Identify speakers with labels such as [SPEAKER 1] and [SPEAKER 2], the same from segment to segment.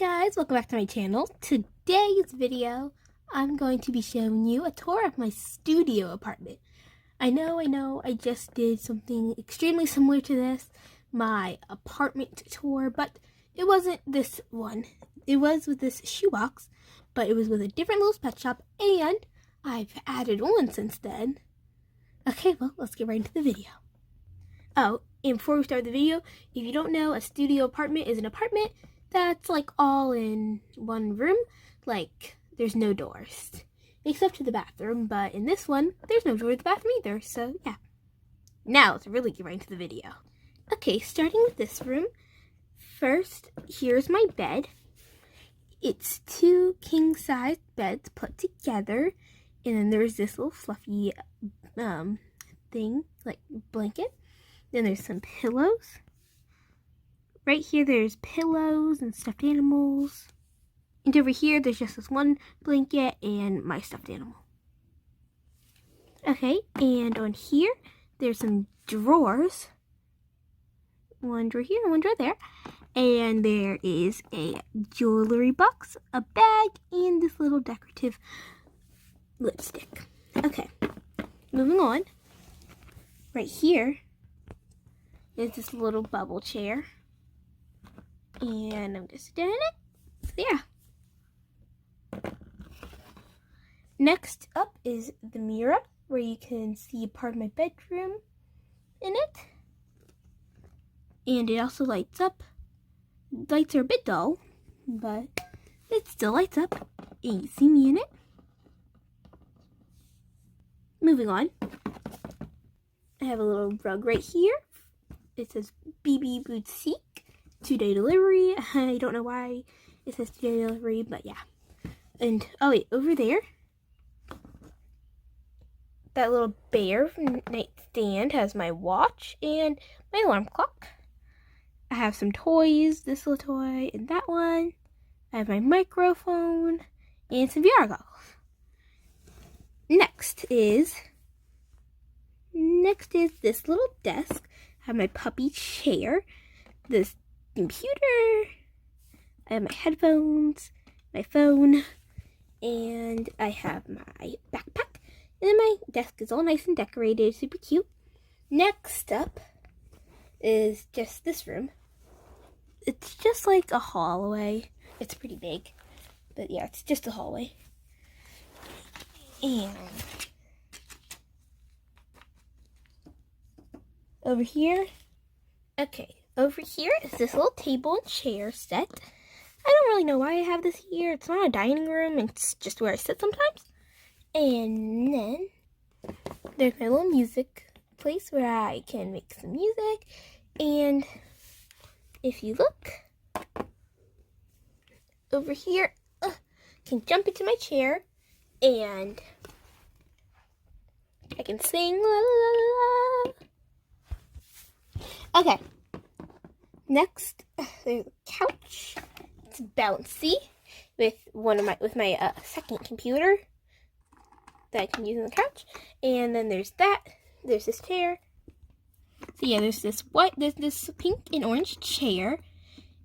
[SPEAKER 1] guys, welcome back to my channel. Today's video, I'm going to be showing you a tour of my studio apartment. I know, I just did something extremely similar to this, my apartment tour, but it wasn't this one. It was with this shoebox, but it was with a different little pet shop, and I've added one since then. Okay, well, let's get right into the video. Oh, and before we start the video, if you don't know, a studio apartment is an apartment that's like all in one room, like there's no doors except to the bathroom, but in this one there's no door to the bathroom either. So yeah, now let's really get right into the video. Okay, starting with this room, first here's my bed. It's two king-size beds put together, and then there's this little fluffy thing like blanket. Then there's some pillows. Right here, there's pillows and stuffed animals. And over here, there's just this one blanket and my stuffed animal. Okay, and on here, there's some drawers. One drawer here and one drawer there. And there is a jewelry box, a bag, and this little decorative lipstick. Okay, moving on. Right here is this little bubble chair. And I'm just doing it. So yeah. Next up is the mirror, where you can see part of my bedroom in it. And it also lights up. Lights are a bit dull, but it still lights up. And you see me in it. Moving on. I have a little rug right here. It says BB Boutique. 2-day delivery. I don't know why it says 2-day delivery, but yeah. And oh wait, over there, that little bear nightstand has my watch and my alarm clock. I have some toys, this little toy and that one. I have my microphone and some VR goggles. Next is this little desk. I have my puppy chair, this computer, I have my headphones, my phone, and I have my backpack. And then my desk is all nice and decorated, super cute. Next up is just this room. It's just like a hallway. It's pretty big, but yeah, it's just a hallway. And over here, over here is this little table and chair set. I don't really know why I have this here. It's not a dining room. It's just where I sit sometimes. And then there's my little music place where I can make some music. And if you look over here, I can jump into my chair and I can sing. La, la, la. Okay. Next, there's a couch. It's bouncy with my second computer that I can use on the couch. And then there's that. There's this chair. So yeah, there's this pink and orange chair.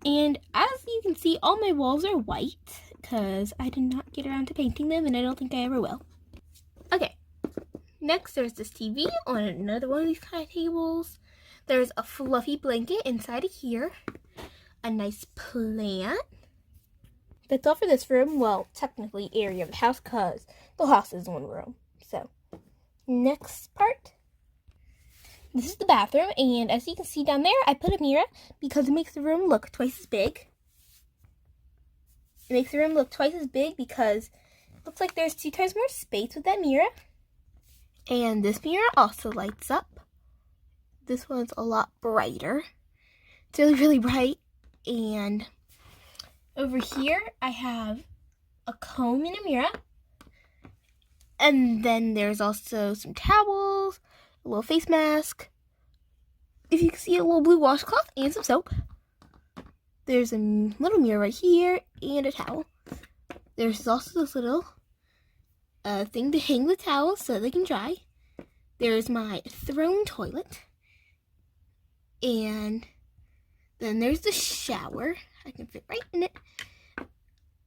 [SPEAKER 1] And as you can see, all my walls are white because I did not get around to painting them, and I don't think I ever will. Okay. Next, there's this TV on another one of these kind of tables. There's a fluffy blanket inside of here. A nice plant. That's all for this room. Well, technically area of the house because the house is one room. So, next part. This is the bathroom. And as you can see down there, I put a mirror because it makes the room look twice as big. It makes the room look twice as big because it looks like there's 2 times more space with that mirror. And this mirror also lights up. This one's a lot brighter. It's really, really bright. And over here, I have a comb and a mirror. And then there's also some towels, a little face mask. If you can see, a little blue washcloth and some soap. There's a little mirror right here and a towel. There's also this little thing to hang the towels so they can dry. There's my throne toilet. And then there's the shower. I can fit right in it.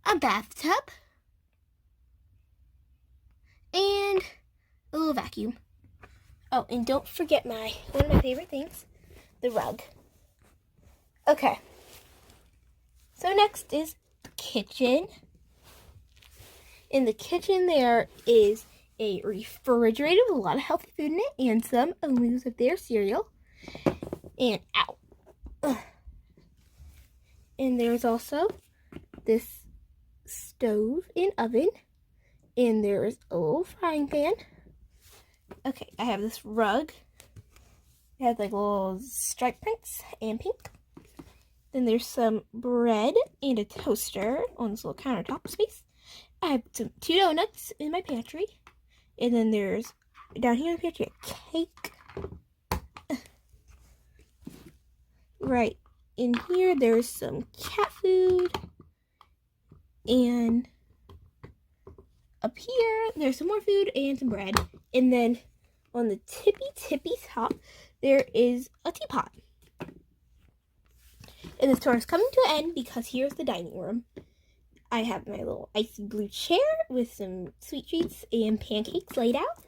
[SPEAKER 1] a bathtub, and a little vacuum. Oh, and don't forget one of my favorite things, the rug. Okay. So next is kitchen. In the kitchen there is a refrigerator with a lot of healthy food in it and some Omoos of their cereal. And and there's also this stove and oven. And there's a little frying pan. Okay, I have this rug. It has like little stripe prints and pink. Then there's some bread and a toaster on this little countertop space. I have 2 donuts in my pantry. And then there's, down here in the pantry, a cake. Right in here, there's some cat food. And up here, there's some more food and some bread. And then on the tippy top, there is a teapot. And this tour is coming to an end because here's the dining room. I have my little icy blue chair with some sweet treats and pancakes laid out.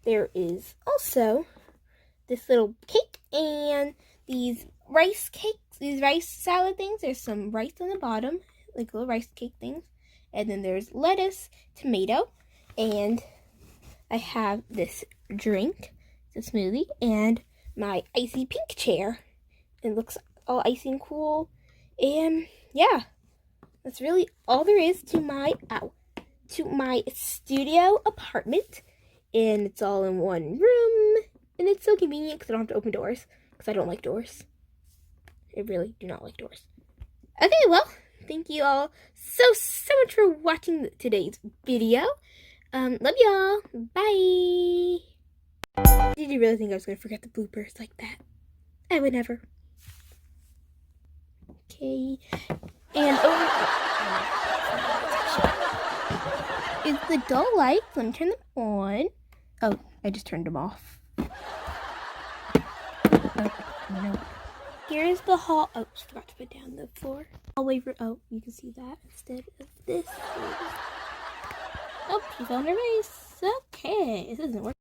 [SPEAKER 1] There is also this little cake and these rice cakes, these rice salad things. There's some rice on the bottom, like little rice cake things. And then there's lettuce, tomato, and I have this drink, it's a smoothie, and my icy pink chair. It looks all icy and cool. And yeah, that's really all there is to my studio apartment. And it's all in one room. And it's so convenient because I don't have to open doors. Because I don't like doors. I really do not like doors. Okay, well, thank you all so much for watching today's video. Love y'all. Bye. Did you really think I was going to forget the bloopers like that? I would never. Okay. And over is the dull lights. Let me turn them on. Oh, I just turned them off. Oh, no. Here's the hall. Oh, forgot to put down the floor. Hallway. Oh, you can see that instead of this. Oh, she fell on her face. Okay, this doesn't work.